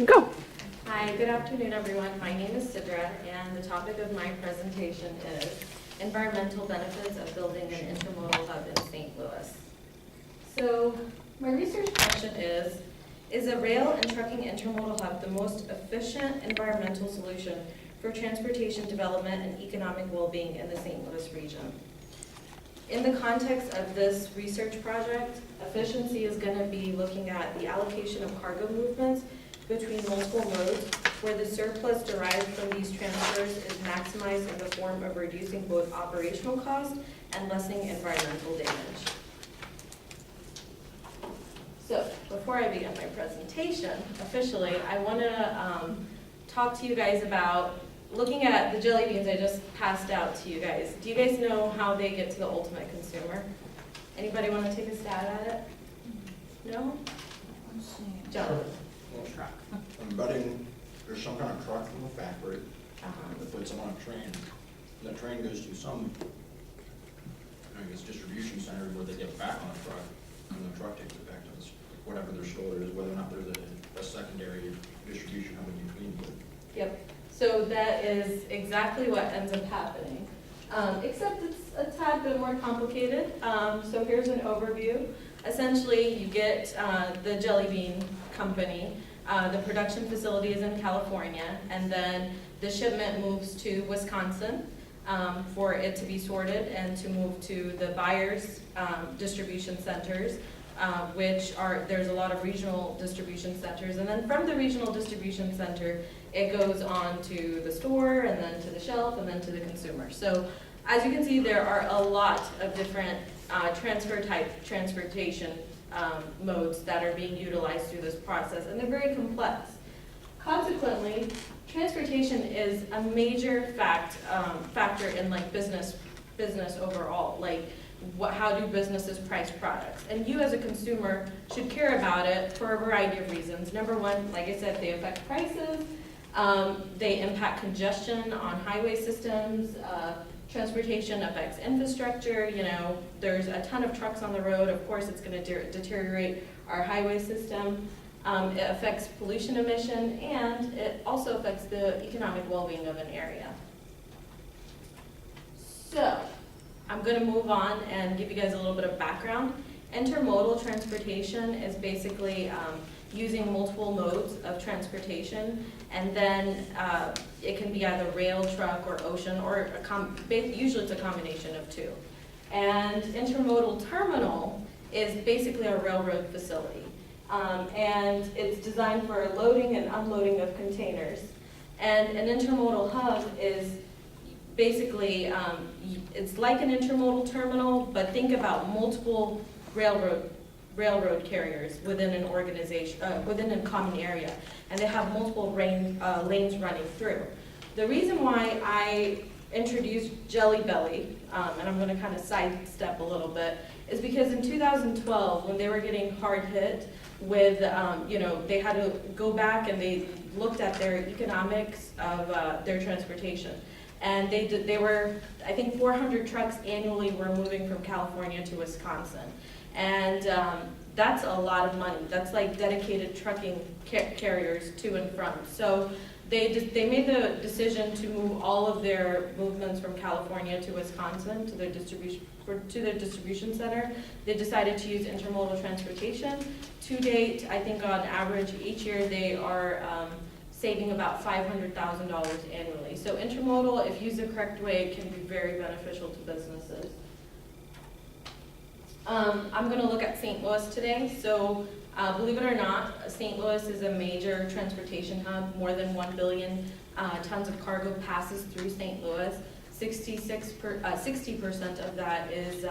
Go. Hi, good afternoon, everyone. My name is Sidra, and the topic of my presentation is environmental benefits of building an intermodal hub in St. Louis. So my research question is a rail and trucking intermodal hub the most efficient environmental solution for transportation development and economic well-being in the St. Louis region? In the context of this research project, efficiency is going to be looking at the allocation of cargo movements between multiple modes, where the surplus derived from these transfers is maximized in the form of reducing both operational costs and lessening environmental damage. So, before I begin my presentation, officially, I want to talk to you guys about looking at the jelly beans I just passed out to you guys. Do you guys know how they get to the ultimate consumer? Anybody want to take a stab at it? No? John? Truck. I'm betting there's some kind of truck from a factory that puts them on a train. That train goes to some, I guess, distribution center where they get it back on a truck, and the truck takes it back to whatever their store is, whether or not there's a secondary distribution hub in between. Yep. So that is exactly what ends up happening, except it's a tad bit more complicated. So here's an overview. Essentially, you get the jelly bean company. The production facility is in California, and then the shipment moves to Wisconsin for it to be sorted and to move to the buyers' distribution centers, there's a lot of regional distribution centers, and then from the regional distribution center, it goes on to the store, and then to the shelf, and then to the consumer. So as you can see, there are a lot of different transportation modes that are being utilized through this process, and they're very complex. Consequently, transportation is a major factor in like business overall. Like, how do businesses price products? And you as a consumer should care about it for a variety of reasons. Number one, like I said, they affect prices. They impact congestion on highway systems. Transportation affects infrastructure. You know, there's a ton of trucks on the road. Of course, it's going to deteriorate our highway system. It affects pollution emission, and it also affects the economic well-being of an area. So, I'm going to move on and give you guys a little bit of background. Intermodal transportation is basically using multiple modes of transportation, and then it can be either rail, truck, or ocean, or usually it's a combination of two. And intermodal terminal is basically a railroad facility, and it's designed for loading and unloading of containers. And an intermodal hub is basically, it's like an intermodal terminal, but think about multiple railroad carriers within an organization, within a common area, and they have multiple lanes running through. The reason why I introduced Jelly Belly, and I'm going to kind of sidestep a little bit, is because in 2012, when they were getting hard hit with, they had to go back and they looked at their economics of their transportation. And they were, I think 400 trucks annually were moving from California to Wisconsin. And that's a lot of money. That's like dedicated trucking carriers to and from. So they made the decision to move all of their movements from California to Wisconsin to their distribution center. They decided to use intermodal transportation. To date, I think on average each year they are saving about $500,000 annually. So intermodal, if used the correct way, can be very beneficial to businesses. I'm going to look at St. Louis today. So believe it or not, St. Louis is a major transportation hub. More than 1 billion tons of cargo passes through St. Louis. 60% of that is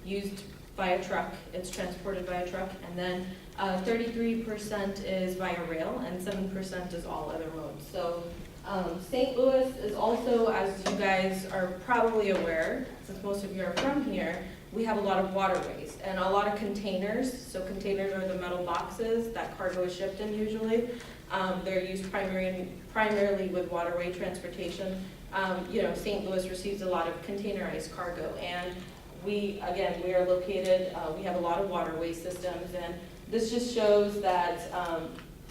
used by a truck. It's transported by a truck. And then 33% is via rail, and 7% is all other modes. So St. Louis is also, as you guys are probably aware, since most of you are from here, we have a lot of waterways and a lot of containers. So containers are the metal boxes that cargo is shipped in usually. They're used primarily with waterway transportation. St. Louis receives a lot of containerized cargo, and we are located, we have a lot of waterway systems, and this just shows that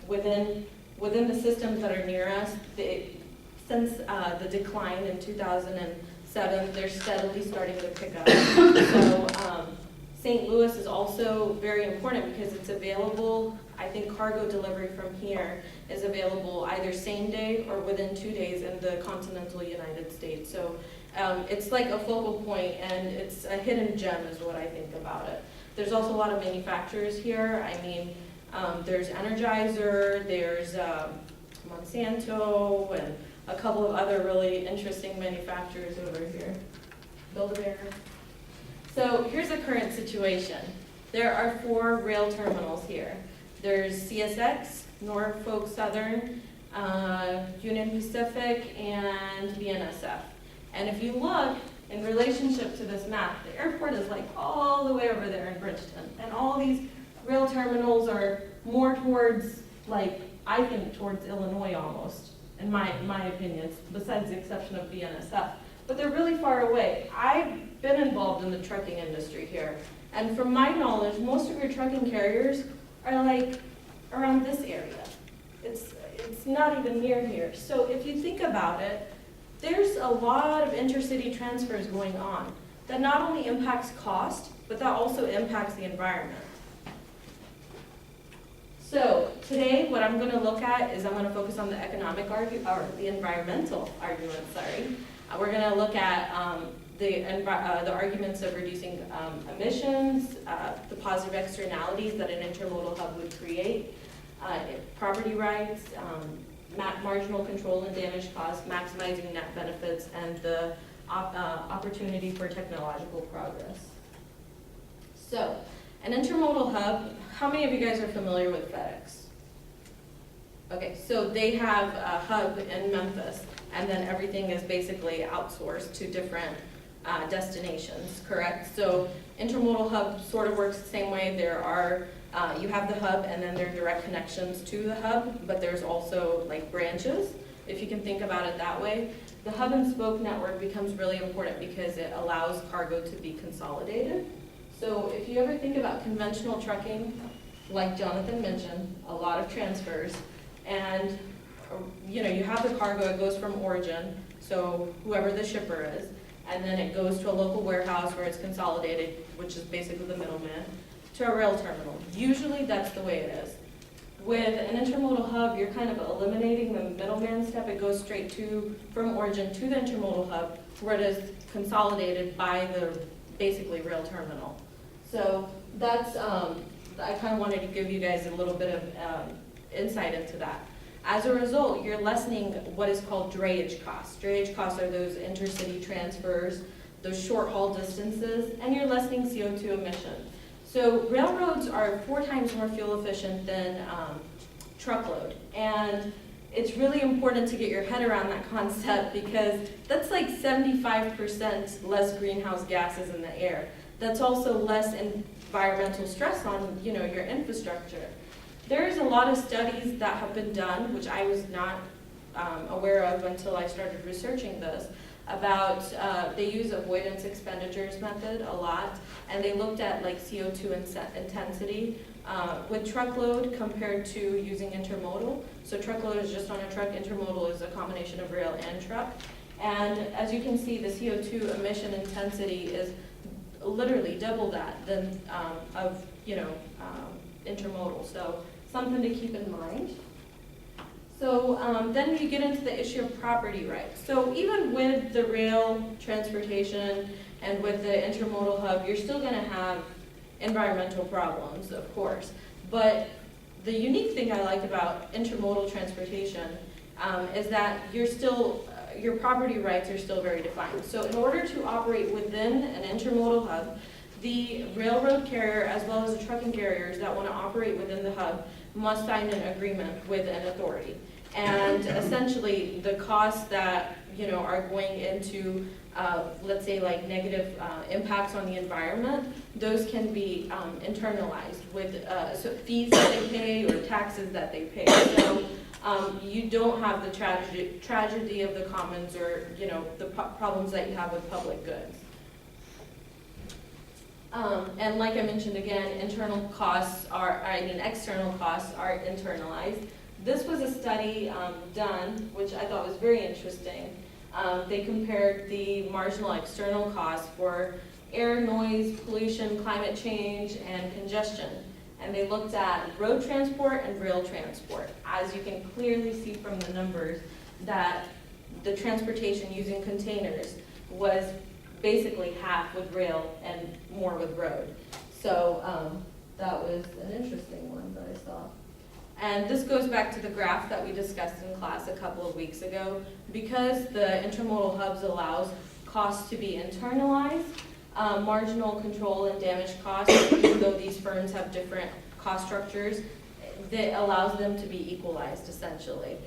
within within the systems that are near us, since the decline in 2007, they're steadily starting to pick up. So St. Louis is also very important because it's available. I think cargo delivery from here is available either same day or within 2 days in the continental United States. So it's like a focal point, and it's a hidden gem is what I think about it. There's also a lot of manufacturers here. I mean, there's Energizer, there's Monsanto, and a couple of other really interesting manufacturers over here. Build-A-Bear. So here's the current situation. There are 4 rail terminals here. There's CSX, Norfolk Southern, Union Pacific, and BNSF. And if you look in relationship to this map, the airport is like all the way over there in Bridgeton. And all these rail terminals are more towards, like, I think towards Illinois almost, in my opinion, besides the exception of BNSF. But they're really far away. I've been involved in the trucking industry here. And from my knowledge, most of your trucking carriers are like around this area. It's not even near here. So if you think about it, there's a lot of intercity transfers going on that not only impacts cost, but that also impacts the environment. So today, what I'm going to look at is I'm going to focus on the economic or the environmental argument. Sorry, we're going to look at the arguments of reducing emissions, the positive externalities that an intermodal hub would create, property rights, marginal control and damage costs, maximizing net benefits, and the opportunity for technological progress. So, an intermodal hub, how many of you guys are familiar with FedEx? Okay, so they have a hub in Memphis, and then everything is basically outsourced to different destinations, correct? So intermodal hub sort of works the same way. There are, you have the hub, and then there are direct connections to the hub, but there's also like branches, if you can think about it that way. The hub and spoke network becomes really important because it allows cargo to be consolidated. So if you ever think about conventional trucking, like Jonathan mentioned, a lot of transfers, and you know, you have the cargo, it goes from origin, so whoever the shipper is, and then it goes to a local warehouse where it's consolidated, which is basically the middleman, to a rail terminal. Usually that's the way it is. With an intermodal hub, you're kind of eliminating the middleman step. It goes straight from origin to the intermodal hub, where it is consolidated by the basically rail terminal. So that's, I kind of wanted to give you guys a little bit of insight into that. As a result, you're lessening what is called drayage costs. Drayage costs are those intercity transfers, those short haul distances, and you're lessening CO2 emissions. So railroads are 4 times more fuel efficient than truckload. And it's really important to get your head around that concept because that's like 75% less greenhouse gases in the air. That's also less environmental stress on, you know, your infrastructure. There's a lot of studies that have been done, which I was not aware of until I started researching this, about they use avoidance expenditures method a lot, and they looked at like CO2 intensity with truckload compared to using intermodal. So truckload is just on a truck, intermodal is a combination of rail and truck. And as you can see, the CO2 emission intensity is literally double that than of, you know, intermodal. So something to keep in mind. So then you get into the issue of property rights. So even with the rail transportation and with the intermodal hub, you're still going to have environmental problems, of course. But the unique thing I like about intermodal transportation is that you're still, your property rights are still very defined. So in order to operate within an intermodal hub, the railroad carrier as well as the trucking carriers that want to operate within the hub must sign an agreement with an authority. And essentially the costs that, you know, are going into let's say like negative impacts on the environment, those can be internalized with so fees that they pay or taxes that they pay. So you don't have the tragedy of the commons or, you know, the problems that you have with public goods. And like I mentioned again, external costs are internalized. this was a study done, which I thought was very interesting. They compared the marginal external costs for air, noise, pollution, climate change, and congestion. And they looked at road transport and rail transport. As you can clearly see from the numbers, that the transportation using containers was basically half with rail and more with road. So that was an interesting one that I saw. And this goes back to the graph that we discussed in class a couple of weeks ago. Because the intermodal hubs allows costs to be internalized, marginal control and damage costs, even though these firms have different cost structures, that allows them to be equalized essentially.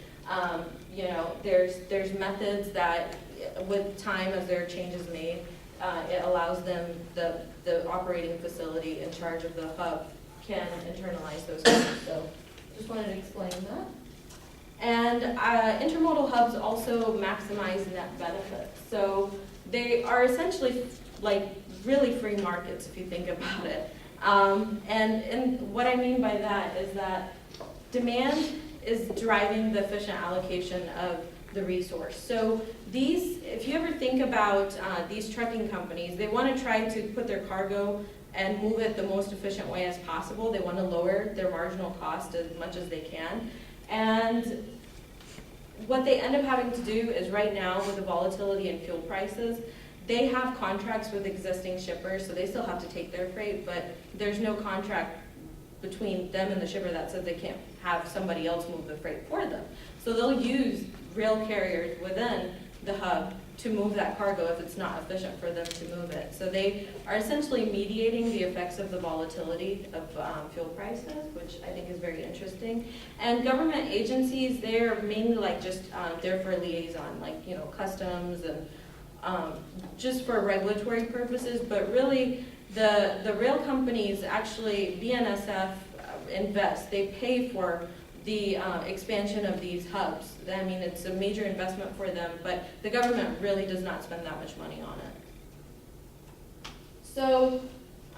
You know, there's methods that with time as there are changes made, it allows them, the operating facility in charge of the hub can internalize those costs. So just wanted to explain that. And intermodal hubs also maximize net benefits. So they are essentially like really free markets if you think about it. And what I mean by that is that demand is driving the efficient allocation of the resource. So these, if you ever think about these trucking companies, they want to try to put their cargo and move it the most efficient way as possible. They want to lower their marginal cost as much as they can. And what they end up having to do is right now with the volatility in fuel prices, they have contracts with existing shippers, so they still have to take their freight, but there's no contract between them and the shipper that says they can't have somebody else move the freight for them. So they'll use rail carriers within the hub to move that cargo if it's not efficient for them to move it. So they are essentially mediating the effects of the volatility of fuel prices, which I think is very interesting. And government agencies, they're mainly like just there for liaison, like, you know, customs and just for regulatory purposes, but really the rail companies actually, BNSF invest, they pay for the expansion of these hubs. I mean, it's a major investment for them, but the government really does not spend that much money on it. So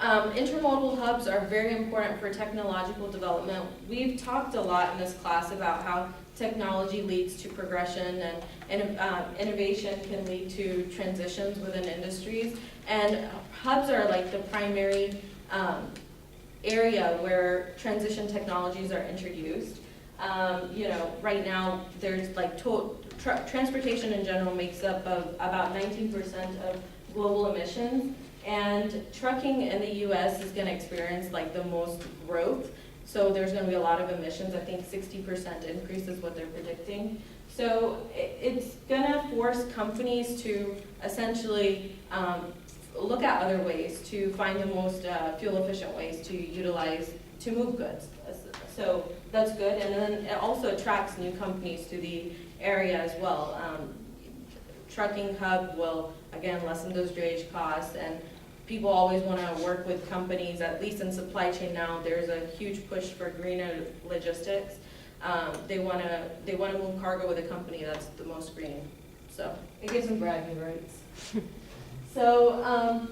intermodal hubs are very important for technological development. We've talked a lot in this class about how technology leads to progression and innovation can lead to transitions within industries. And hubs are like the primary area where transition technologies are introduced. You know, right now there's like transportation in general makes up of about 19% of global emissions, and trucking in the US is going to experience like the most growth. So there's going to be a lot of emissions. I think 60% increase is what they're predicting. So it's going to force companies to essentially look at other ways to find the most fuel efficient ways to utilize, to move goods. So that's good. And then it also attracts new companies to the area as well. Trucking hub will, again, lessen those drayage costs, and people always want to work with companies, at least in supply chain now. There's a huge push for greener logistics. They want to move cargo with a company that's the most green. So it gives them bragging rights. So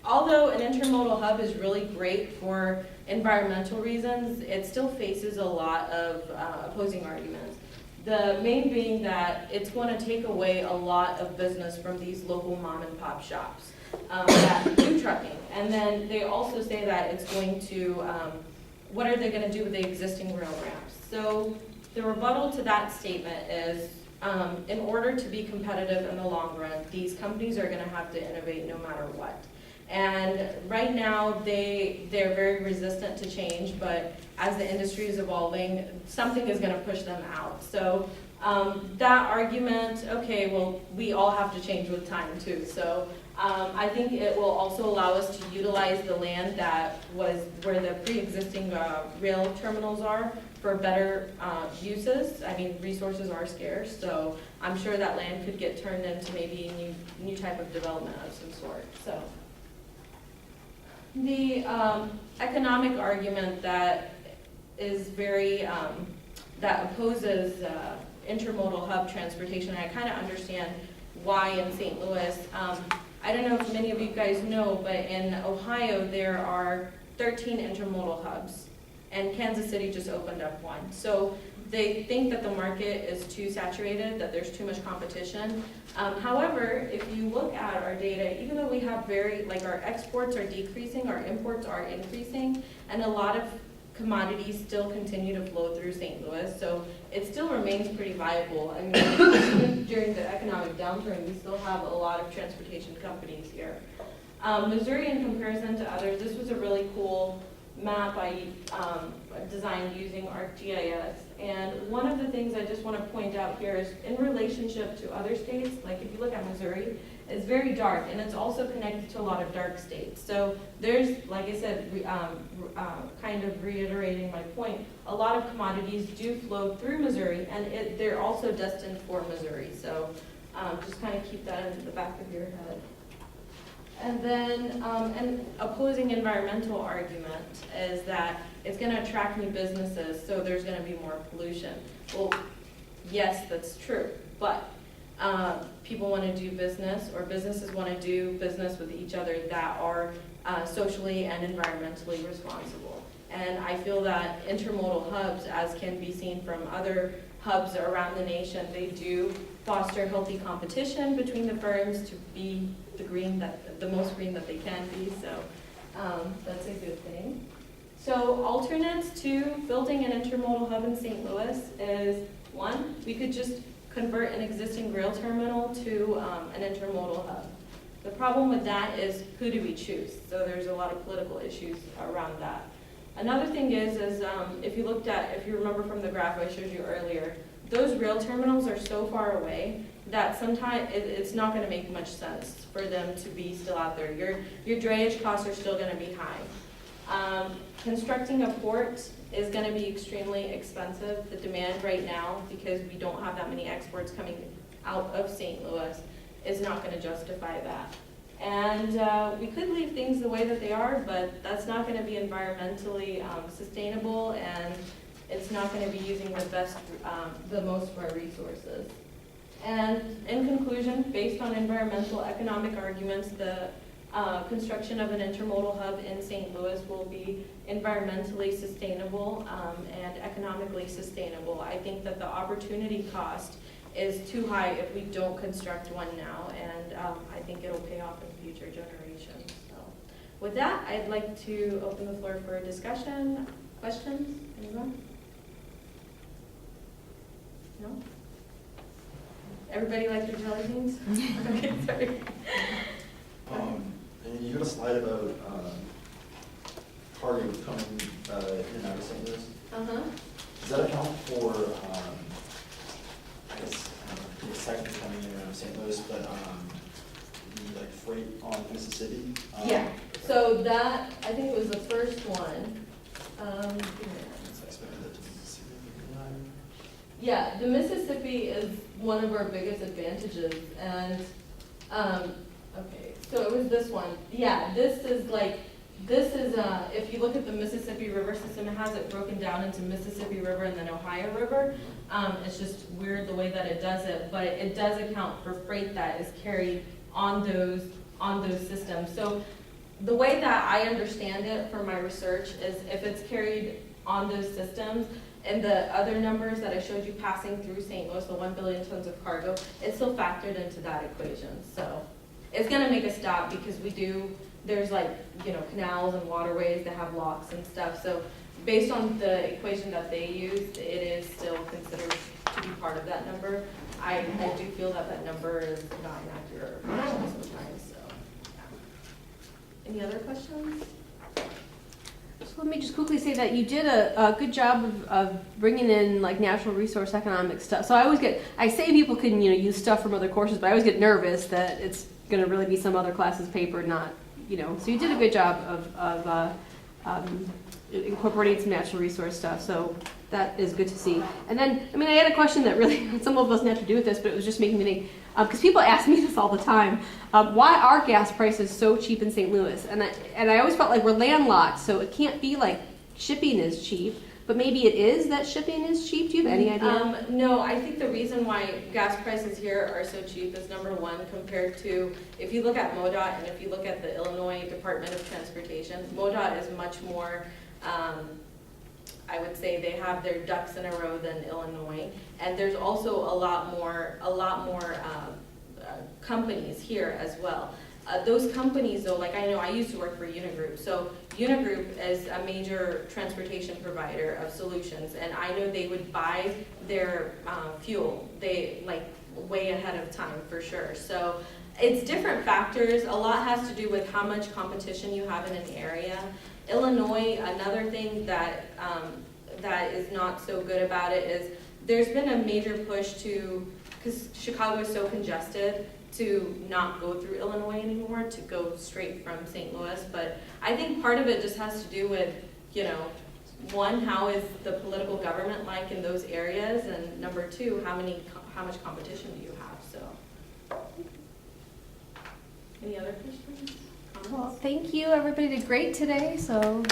although an intermodal hub is really great for environmental reasons, it still faces a lot of opposing arguments. The main being that it's going to take away a lot of business from these local mom and pop shops that do trucking. And then they also say that it's going to, what are they going to do with the existing rail ramps? So the rebuttal to that statement is, in order to be competitive in the long run, these companies are going to have to innovate no matter what. And right now, they're very resistant to change, but as the industry is evolving, something is going to push them out. So that argument, okay, well, we all have to change with time too. So I think it will also allow us to utilize the land that was where the pre-existing rail terminals are for better uses. I mean, resources are scarce, so I'm sure that land could get turned into maybe a new type of development of some sort. So the economic argument that is very, that opposes intermodal hub transportation, I kind of understand why in St. Louis. I don't know if many of you guys know, but in Ohio there are 13 intermodal hubs, and Kansas City just opened up one. So they think that the market is too saturated, that there's too much competition. However, if you look at our data, even though we have our exports are decreasing, our imports are increasing, and a lot of commodities still continue to flow through St. Louis, so it still remains pretty viable. I mean, even during the economic downturn, we still have a lot of transportation companies here. Missouri, in comparison to others, this was a really cool map I designed using ArcGIS. And one of the things I just want to point out here is in relationship to other states, like if you look at Missouri, it's very dark, and it's also connected to a lot of dark states. So there's, like I said, kind of reiterating my point, a lot of commodities do flow through Missouri, and they're also destined for Missouri. So just kind of keep that in the back of your head. And then an opposing environmental argument is that it's going to attract new businesses, so there's going to be more pollution. Well, yes, that's true, but people want to do business, or businesses want to do business with each other that are socially and environmentally responsible. And I feel that intermodal hubs, as can be seen from other hubs around the nation, they do foster healthy competition between the firms to be the most green that they can be, so that's a good thing. So alternates to building an intermodal hub in St. Louis is, one, we could just convert an existing rail terminal to an intermodal hub. The problem with that is, who do we choose? So there's a lot of political issues around that. Another thing is if you remember from the graph I showed you earlier, those rail terminals are so far away that sometimes it's not going to make much sense for them to be still out there. Your drayage costs are still going to be high. Constructing a port is going to be extremely expensive. The demand right now, because we don't have that many exports coming out of St. Louis, is not going to justify that. And we could leave things the way that they are, but that's not going to be environmentally sustainable, and it's not going to be using the most of our resources. And in conclusion, based on environmental economic arguments, the construction of an intermodal hub in St. Louis will be environmentally sustainable and economically sustainable. I think that the opportunity cost is too high if we don't construct one now, and I think it'll pay off in future generations. So with that, I'd like to open the floor for a discussion. Questions? Anyone? No? Everybody like their jelly beans? Okay, sorry. And you got a slide about cargo coming in and out of St. Louis. Uh-huh. Does that account for, I guess, it's technically coming in and out of St. Louis, but the like freight on Mississippi? Yeah, so that, I think it was the first one. Yeah, the Mississippi is one of our biggest advantages, and okay, so it was this one. Yeah, this is if you look at the Mississippi River system, it has it broken down into Mississippi River and then Ohio River. It's just weird the way that it does it, but it does account for freight that is carried on those systems. So the way that I understand it from my research is if it's carried on those systems, and the other numbers that I showed you passing through St. Louis, the 1 billion tons of cargo, it's still factored into that equation. So it's gonna make a stop because there's canals and waterways that have locks and stuff. So based on the equation that they used, it is still considered to be part of that number. I do feel that number is not inaccurate sometimes, so. Yeah. Any other questions? So let me just quickly say that you did a good job of bringing in like natural resource economic stuff. So I say people can use stuff from other courses, but I always get nervous that it's going to really be some other class's paper, not So you did a good job of incorporating some natural resource stuff. So that is good to see. And then I had a question that really some of us doesn't have to do with this, but it was just making me think because people ask me this all the time. Why are gas prices so cheap in St. Louis? And I always felt like we're landlocked, so it can't be like shipping is cheap, but maybe it is that shipping is cheap. Do you have any idea? No, I think the reason why gas prices here are so cheap is number one, compared to, if you look at MoDOT and if you look at the Illinois Department of Transportation, MoDOT is much more I would say they have their ducks in a row than Illinois. And there's also a lot more companies here as well. Those companies though, like I know I used to work for Unigroup, so Unigroup is a major transportation provider of solutions, and I know they would buy their fuel, way ahead of time for sure. So it's different factors. A lot has to do with how much competition you have in an area. Illinois, another thing that is not so good about it is there's been a major push to, because Chicago is so congested, to not go through Illinois anymore, to go straight from St. Louis. But I think part of it just has to do with, one, how is the political government like in those areas, and number two, how much competition do you have? So, any other questions? Well, thank you. Everybody did great today. So.